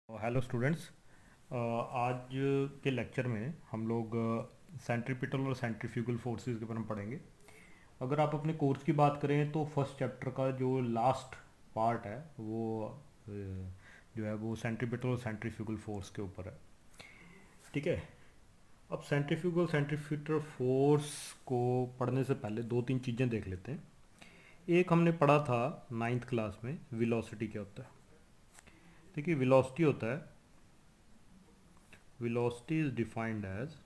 Hello students. आज के lecture में हम लोग सेंट्रीपिटल और सेंट्रीफ्यूगल फोर्सेस के बारे में पढ़ेंगे। अगर आप अपने कोर्स की बात करें तो फर्स्ट चैप्टर का जो लास्ट पार्ट है वो जो है वो सेंट्रीपिटल और सेंट्रीफ्यूगल फोर्स के ऊपर है। ठीक है। अब सेंट्रीफ्यूगल सेंट्रीफ्यूगल फोर्स को पढ़ने से पहले दो तीन चीज़ें देख लेते हैं। एक हमने पढ़ा था नाइन्थ क्लास में, वेलोसिटी क्या होता है। देखिए, वेलोसिटी होता है, velocity is defined as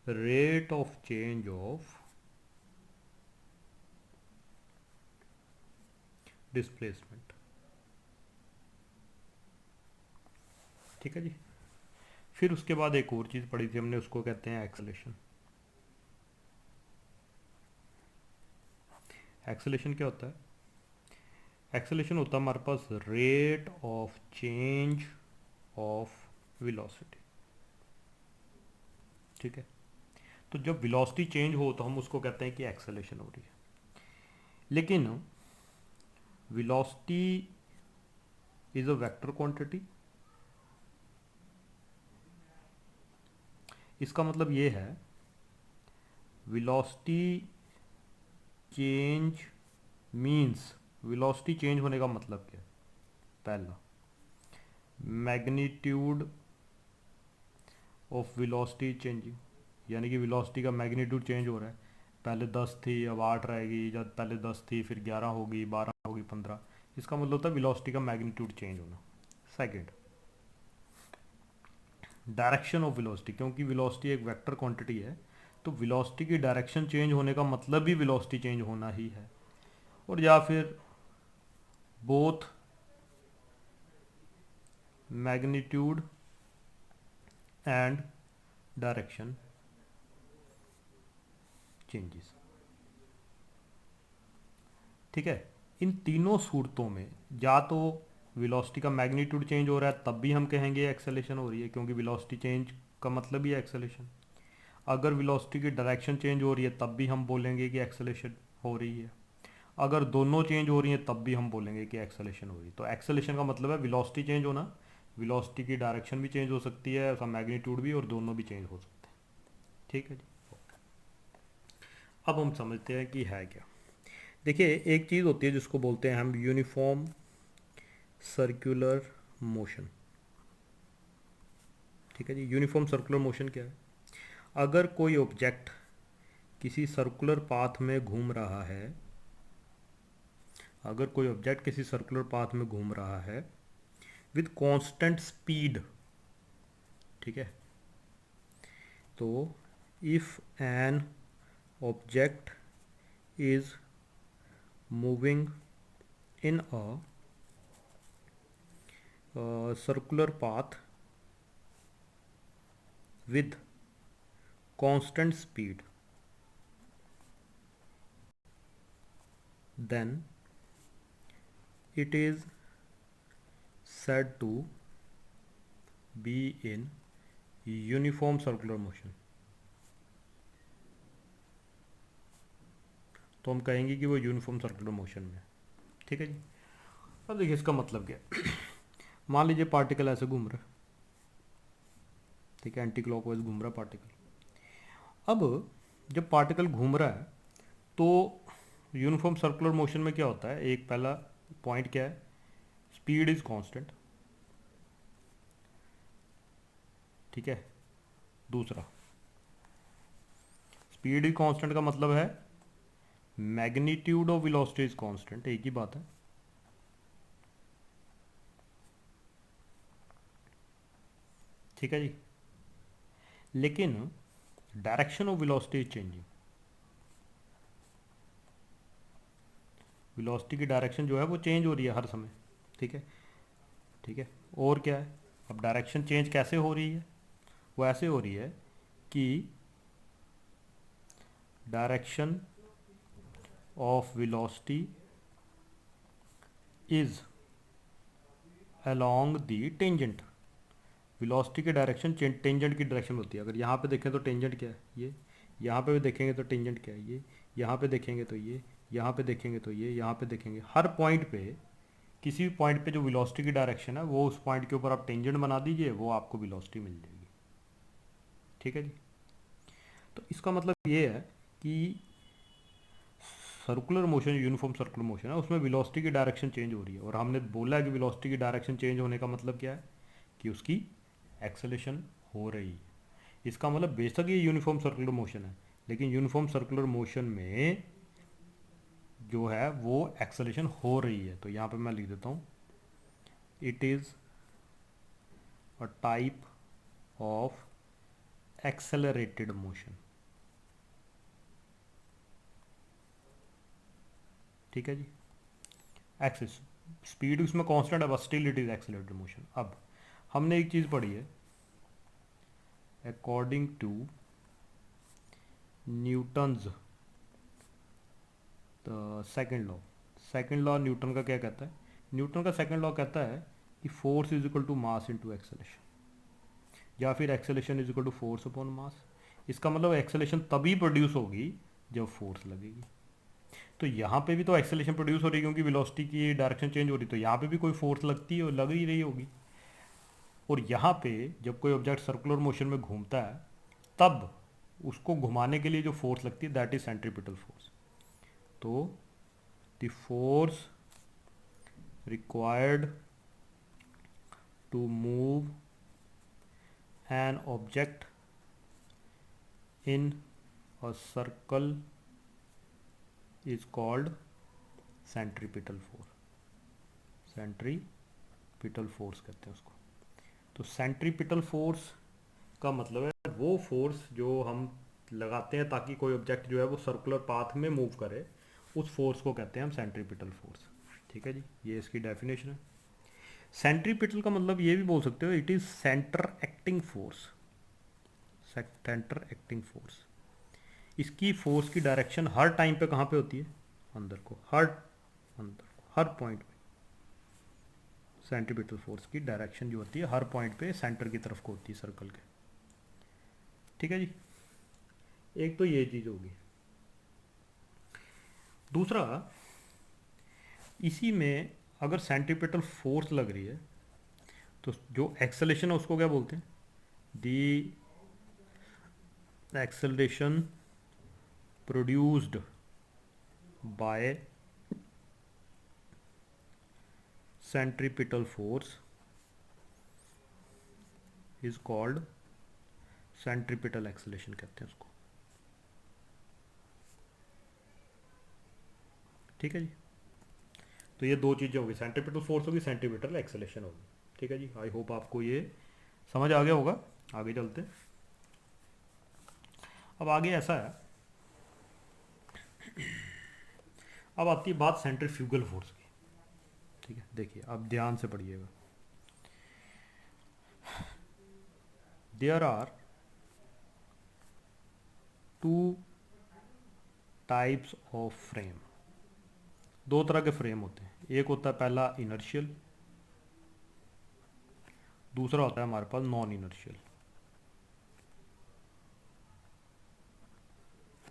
rate of change of displacement। ठीक है जी। फिर उसके बाद एक और चीज़ पढ़ी थी हमने, उसको कहते हैं एक्सेलेशन। एक्सेलेशन क्या होता है? एक्सेलेशन होता है हमारे पास rate of change of velocity. ठीक है। तो जब वेलोसिटी चेंज हो तो हम उसको कहते हैं कि एक्सेलेशन हो रही है। लेकिन velocity is a vector quantity. इसका मतलब ये है, velocity change means, velocity change होने का मतलब क्या है? पहला, मैग्नीट्यूड ऑफ वेलोसिटी चेंजिंग, यानी कि वेलोसिटी का मैग्नीट्यूड चेंज हो रहा है। पहले 10 थी, अब 8 रहेगी, जब पहले 10 थी फिर 11 होगी, 12 होगी, 15। इसका मतलब होता है वेलोसिटी का मैग्नीट्यूड चेंज होना। सेकंड, डायरेक्शन ऑफ वेलोसिटी, क्योंकि वेलोसिटी एक वेक्टर क्वांटिटी है तो वेलोसिटी की डायरेक्शन चेंज होने का मतलब भी वेलोसिटी चेंज होना ही है। और या फिर both magnitude and direction changes. ठीक है। इन तीनों सूरतों में या तो वेलोसिटी का मैग्नीट्यूड चेंज हो रहा है तब भी हम कहेंगे एक्सेलेरेशन हो रही है, क्योंकि वेलोसिटी चेंज का मतलब ही है एक्सेलेरेशन। अगर वेलोसिटी की डायरेक्शन चेंज हो रही है तब भी हम बोलेंगे कि एक्सेलेरेशन हो रही है। अगर दोनों चेंज हो रही हैं तब भी हम बोलेंगे कि एक्सेलेरेशन हो रही है। तो एक्सेलेरेशन का मतलब है वेलोसिटी चेंज होना, वेलोसिटी की डायरेक्शन भी चेंज हो सकती है, उसका मैग्नीट्यूड भी, और दोनों भी चेंज हो सकते हैं। ठीक है जी। अब हम समझते हैं कि है क्या। देखिए, एक चीज़ होती है जिसको बोलते हैं हम यूनिफॉर्म सर्कुलर मोशन। ठीक है जी। यूनिफॉर्म सर्कुलर मोशन क्या है? अगर कोई ऑब्जेक्ट किसी सर्कुलर पाथ में घूम रहा है, अगर कोई ऑब्जेक्ट किसी सर्कुलर पाथ में घूम रहा है विद कांस्टेंट स्पीड, ठीक है, तो if an object is moving in a circular path with constant speed, then it is said to be in uniform circular motion। तो हम कहेंगे कि वो यूनिफॉर्म सर्कुलर मोशन में है। ठीक है जी। अब देखिए इसका मतलब क्या है। मान लीजिए पार्टिकल ऐसे घूम रहा है, ठीक है, एंटी क्लॉकवाइज घूम रहा है पार्टिकल। अब जब पार्टिकल घूम रहा है तो यूनिफॉर्म सर्कुलर मोशन में क्या होता है? एक पहला पॉइंट क्या है? Speed is constant. ठीक है। दूसरा, स्पीड इज कांस्टेंट का मतलब है magnitude of velocity is constant, एक ही बात है। ठीक है जी। लेकिन direction of velocity is changing. Velocity की डायरेक्शन जो है वो चेंज हो रही है हर समय। ठीक है। ठीक है। और क्या है? अब डायरेक्शन चेंज कैसे हो रही है? वो ऐसे हो रही है कि direction of velocity is along the tangent. Velocity की डायरेक्शन टेंजेंट की डायरेक्शन होती है। अगर यहाँ पे देखें तो टेंजेंट क्या है? ये। यहाँ पे भी देखेंगे तो टेंजेंट क्या है? ये। यहाँ पे देखेंगे तो ये। यहाँ पे देखेंगे तो ये। यहाँ पे देखेंगे, हर पॉइंट पे किसी भी पॉइंट पे जो वेलोसिटी की डायरेक्शन है वो उस पॉइंट के ऊपर आप टेंजेंट बना दीजिए, वो आपको वेलोसिटी मिल जाएगी। ठीक है जी। तो इसका मतलब ये है कि circular motion, uniform circular motion है, उसमें वेलोसिटी की डायरेक्शन चेंज हो रही है, और हमने बोला है कि वेलोसिटी की डायरेक्शन चेंज होने का मतलब क्या है कि उसकी एक्सेलेरेशन हो रही है। इसका मतलब बेशक ये यूनिफॉर्म सर्कुलर मोशन है, लेकिन यूनिफॉर्म सर्कुलर मोशन में जो है वो एक्सेलेरेशन हो रही है। तो यहाँ पे मैं लिख देता हूँ, it is a type of accelerated motion. ठीक है जी। एक्सिस स्पीड उसमें कांस्टेंट है, बस still it is accelerated motion. अब हमने एक चीज़ पढ़ी है, according to Newton's second law. Second law Newton का क्या कहता है? न्यूटन का सेकंड लॉ कहता है कि force is equal to mass into acceleration, या फिर acceleration is equal to force upon mass. इसका मतलब एक्सेलेरेशन तभी प्रोड्यूस होगी जब फोर्स लगेगी। तो यहाँ पे भी तो एक्सेलेरेशन प्रोड्यूस हो रही है क्योंकि वेलोसिटी की डायरेक्शन चेंज हो रही है, तो यहाँ पे भी कोई फोर्स लगती है और लग ही रही होगी। और यहाँ पे जब कोई ऑब्जेक्ट सर्कुलर मोशन में घूमता है तब उसको घुमाने के लिए जो फोर्स लगती है दैट इज सेंट्रीपिटल फोर्स। तो the force required to move an object in a circle is called centripetal force. Centripetal force कहते हैं उसको। तो सेंट्रीपिटल फोर्स का मतलब है वो फोर्स जो हम लगाते हैं ताकि कोई ऑब्जेक्ट जो है वो सर्कुलर पाथ में मूव करे, उस फोर्स को कहते हैं हम सेंट्रीपिटल फोर्स। ठीक है जी, ये इसकी डेफिनेशन है। सेंट्रीपिटल का मतलब ये भी बोल सकते हो, it is centre acting force. Centre acting force, इसकी फोर्स की डायरेक्शन हर टाइम पे कहाँ पे होती है? अंदर को, हर पॉइंट पे सेंट्रीपिटल फोर्स की डायरेक्शन जो होती है हर पॉइंट पे सेंटर की तरफ को होती है सर्कल के। ठीक है जी, एक तो ये चीज़ होगी। दूसरा, इसी में अगर सेंट्रीपिटल फोर्स लग रही है तो जो एक्सेलेरेशन है उसको क्या बोलते हैं? The acceleration produced by centripetal force is called centripetal acceleration कहते हैं उसको। ठीक है जी। तो ये दो चीज़ें होगी, सेंट्रीपिटल फोर्स होगी, सेंट्रीपिटल एक्सेलरेशन होगी। ठीक है जी, आई होप आपको ये समझ आ गया होगा। आगे चलते हैं। अब आगे ऐसा है, अब आती है बात सेंट्रीफ्यूगल फोर्स की। ठीक है, देखिए अब ध्यान से पढ़िएगा। There are two types of frame. दो तरह के फ्रेम होते हैं, एक होता है पहला इनर्शियल, दूसरा होता है हमारे पास नॉन इनर्शियल।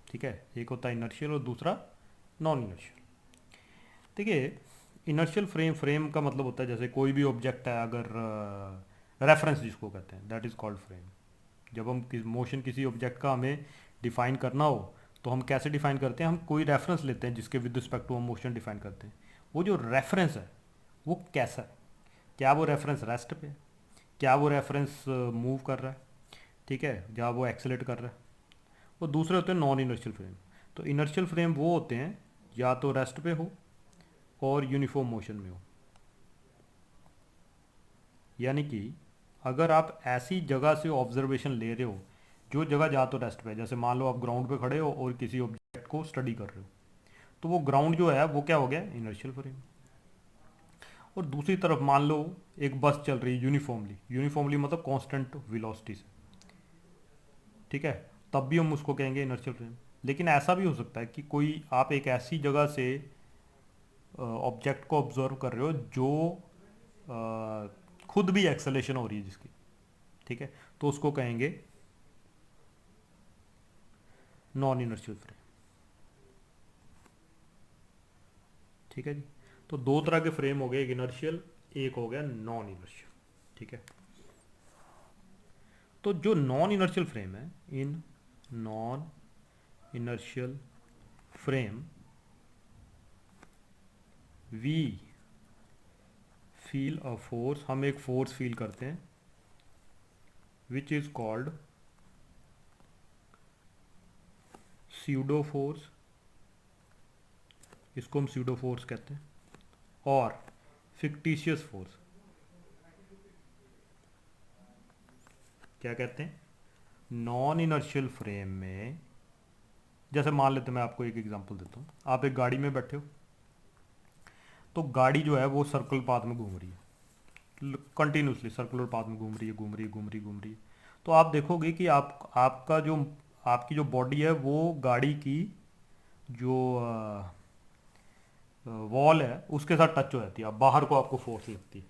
ठीक है, एक होता है इनर्शियल और दूसरा नॉन इनर्शियल। देखिए, इनर्शियल फ्रेम का मतलब होता है जैसे कोई भी ऑब्जेक्ट है, अगर रेफरेंस जिसको कहते हैं दैट इज़ कॉल्ड फ्रेम। जब हम मोशन किसी ऑब्जेक्ट का हमें डिफाइन करना हो तो हम कैसे डिफाइन करते हैं? हम कोई रेफरेंस लेते हैं जिसके विद रिस्पेक्ट टू हम मोशन डिफाइन करते हैं। वो जो रेफरेंस है वो कैसा है? क्या वो रेफरेंस रेस्ट पे है? क्या वो रेफरेंस मूव कर रहा है? ठीक है, जहाँ वो एक्सेलेट कर रहा है। और दूसरे होते हैं नॉन इनर्शियल फ्रेम। तो इनर्शियल फ्रेम वो होते हैं या तो रेस्ट पे हो और यूनिफॉर्म मोशन में हो। यानी कि अगर आप ऐसी जगह से ऑब्जर्वेशन ले रहे हो जो जगह जा तो रेस्ट पे है, जैसे मान लो आप ग्राउंड पे खड़े हो और किसी ऑब्जेक्ट को स्टडी कर रहे हो, तो वो ग्राउंड जो है वो क्या हो गया? Inertial frame. और दूसरी तरफ मान लो एक बस चल रही है यूनिफॉर्मली, यूनिफॉर्मली मतलब कांस्टेंट वेलोसिटी से, ठीक है, तब भी हम उसको कहेंगे इनर्शियल फ्रेम। लेकिन ऐसा भी हो सकता है कि कोई आप एक ऐसी जगह से ऑब्जेक्ट को ऑब्जर्व कर रहे हो जो खुद भी एक्सेलेरेशन हो रही है जिसकी, ठीक है, तो उसको कहेंगे नॉन इनर्शियल फ्रेम। ठीक है जी। तो दो तरह के फ्रेम हो गए, एक इनर्शियल, एक हो गया नॉन इनर्शियल। ठीक है, तो जो नॉन इनर्शियल फ्रेम है, in non inertial frame we feel a force, हम एक फोर्स फील करते हैं, which is called pseudo force, इसको हम स्यूडो फोर्स कहते हैं, और फिक्टिशियस फोर्स, क्या कहते हैं? नॉन इनर्शियल फ्रेम में, जैसे मान लेते मैं आपको एक एग्जांपल देता हूँ, आप एक गाड़ी में बैठे हो, तो गाड़ी जो है वो सर्कुलर पाथ में घूम रही है, कंटिन्यूसली सर्कुलर पाथ में घूम रही है, घूम रही है, घूम रही है, घूम रही है। तो आप देखोगे कि आपका जो आपकी जो बॉडी है वो गाड़ी की जो वॉल है उसके साथ टच हो जाती है, अब बाहर को आपको फोर्स लगती है।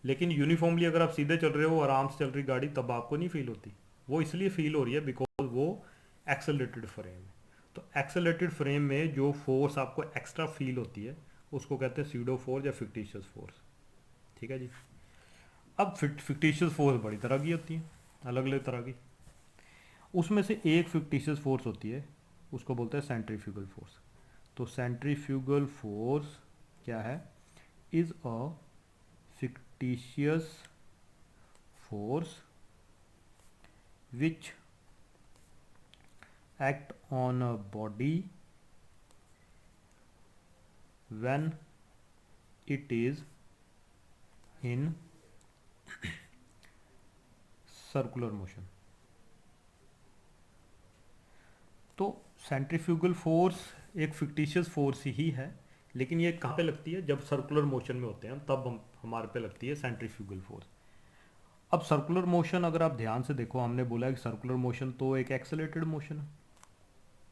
लेकिन यूनिफॉर्मली अगर आप सीधे चल रहे हो, आराम से चल रही गाड़ी, तब आपको नहीं फील होती। वो इसलिए फील हो रही है बिकॉज वो एक्सेलरेटेड फ्रेम है। तो एक्सेलरेटेड फ्रेम में जो फोर्स आपको एक्स्ट्रा फील होती है उसको कहते हैं स्यूडो फोर्स या फिक्टिशियस फोर्स। ठीक है जी। अब फिक्टिशियस फोर्स बड़ी तरह की होती है, अलग अलग तरह की। उसमें से एक फिक्टिशियस फोर्स होती है, उसको बोलते हैं सेंट्रीफ्यूगल फोर्स। तो सेंट्रीफ्यूगल फोर्स क्या है? Is a fictitious force which act on a body when it is in circular motion। तो सेंट्रीफ्यूगल फोर्स एक फिक्टिशियस फोर्स ही है, लेकिन ये कहाँ पे लगती है? जब सर्कुलर मोशन में होते हैं तब हम हमारे पे लगती है सेंट्रीफ्यूगल फोर्स। अब सर्कुलर मोशन अगर आप ध्यान से देखो, हमने बोला है कि सर्कुलर मोशन तो एक एक्सेलरेटेड मोशन है।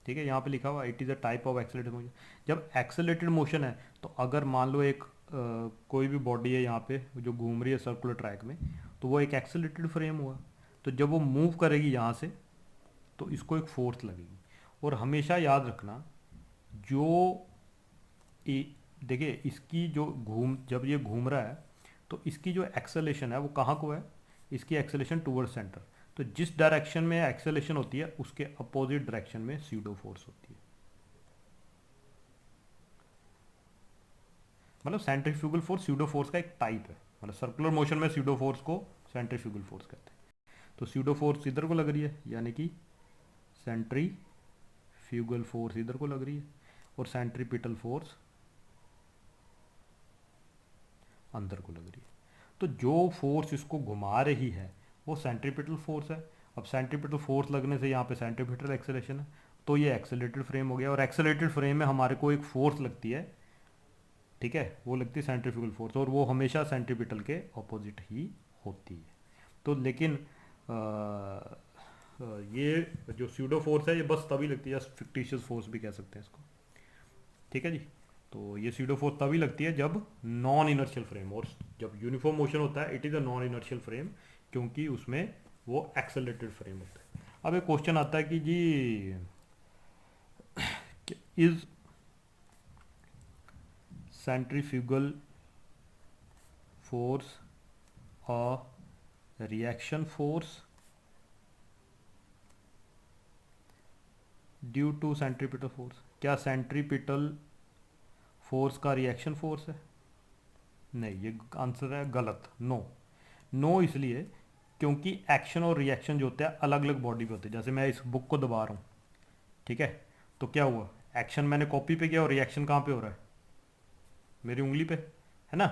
ठीक है, यहाँ पे लिखा हुआ it is a type of accelerated motion. जब एक्सेलरेटेड मोशन है तो अगर मान लो एक कोई भी बॉडी है यहाँ पे जो घूम रही है सर्कुलर ट्रैक में, तो वो एक एक्सेलरेटेड फ्रेम हुआ। तो जब वो मूव करेगी यहाँ से तो इसको एक फोर्स लगेगी। और हमेशा याद रखना, जो देखिए इसकी जो जब ये घूम रहा है तो इसकी जो एक्सेलेशन है वो कहाँ को है? इसकी एक्सेलेशन टूवर्ड सेंटर। तो जिस डायरेक्शन में एक्सेलेशन होती है उसके अपोजिट डायरेक्शन में स्यूडो फोर्स होती है। मतलब सेंट्रीफ्यूगल फोर्स स्यूडो फोर्स का एक टाइप है। मतलब सर्कुलर मोशन में स्यूडो फोर्स को सेंट्रीफ्यूगल फोर्स कहते हैं। तो स्यूडो फोर्स इधर को लग रही है, यानी कि सेंट्रीफ्यूगल फोर्स इधर को लग रही है, और सेंट्रीपिटल फोर्स अंदर को लग रही है। तो जो फोर्स इसको घुमा रही है वो सेंट्रीपिटल फोर्स है। अब सेंट्रीपिटल फोर्स लगने से यहाँ पे सेंट्रीपिटल एक्सेलेरेशन है, तो ये एक्सेलरेटेड फ्रेम हो गया। और एक्सेलरेटेड फ्रेम में हमारे को एक फोर्स लगती है, ठीक है, वो लगती है सेंट्रीफ्यूगल फोर्स, और वो हमेशा सेंट्रीपिटल के ऑपोजिट ही होती है। तो लेकिन ये जो स्यूडो फोर्स है ये बस तभी लगती है, फिक्टिशियस फोर्स भी कह सकते हैं इसको। ठीक है जी। तो ये स्यूडो फोर्स तभी लगती है जब नॉन इनर्शियल फ्रेम, और जब यूनिफॉर्म मोशन होता है it is a non inertial frame, क्योंकि उसमें वो एक्सेलरेटेड फ्रेम होता है। अब एक क्वेश्चन आता है कि जी is centrifugal force a reaction force due to centripetal force? क्या सेंट्रीपिटल फोर्स का रिएक्शन फोर्स है? नहीं, ये आंसर है गलत, नो। नो इसलिए क्योंकि एक्शन और रिएक्शन जो होते हैं अलग अलग बॉडी पे होते हैं। जैसे मैं इस बुक को दबा रहा हूँ, ठीक है, तो क्या हुआ? एक्शन मैंने कॉपी पे किया और रिएक्शन कहाँ पे हो रहा है? मेरी उंगली पे, है ना?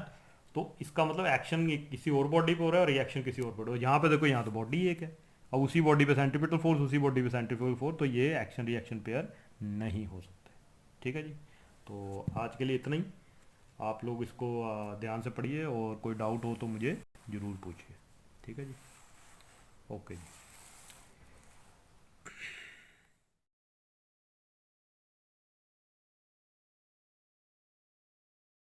तो इसका मतलब एक्शन किसी और बॉडी पे हो रहा है और रिएक्शन किसी और बॉडी। यहाँ पे देखो, यहाँ तो बॉडी एक है, अब उसी बॉडी पे सेंट्रीपिटल फोर्स, उसी बॉडी पे सेंट्रीफ्यूगल फोर्स, तो ये एक्शन रिएक्शन पेयर नहीं हो सकते। ठीक है जी। तो आज के लिए इतना ही। आप लोग इसको ध्यान से पढ़िए, और कोई डाउट हो तो मुझे ज़रूर पूछिए। ठीक है जी। ओके जी।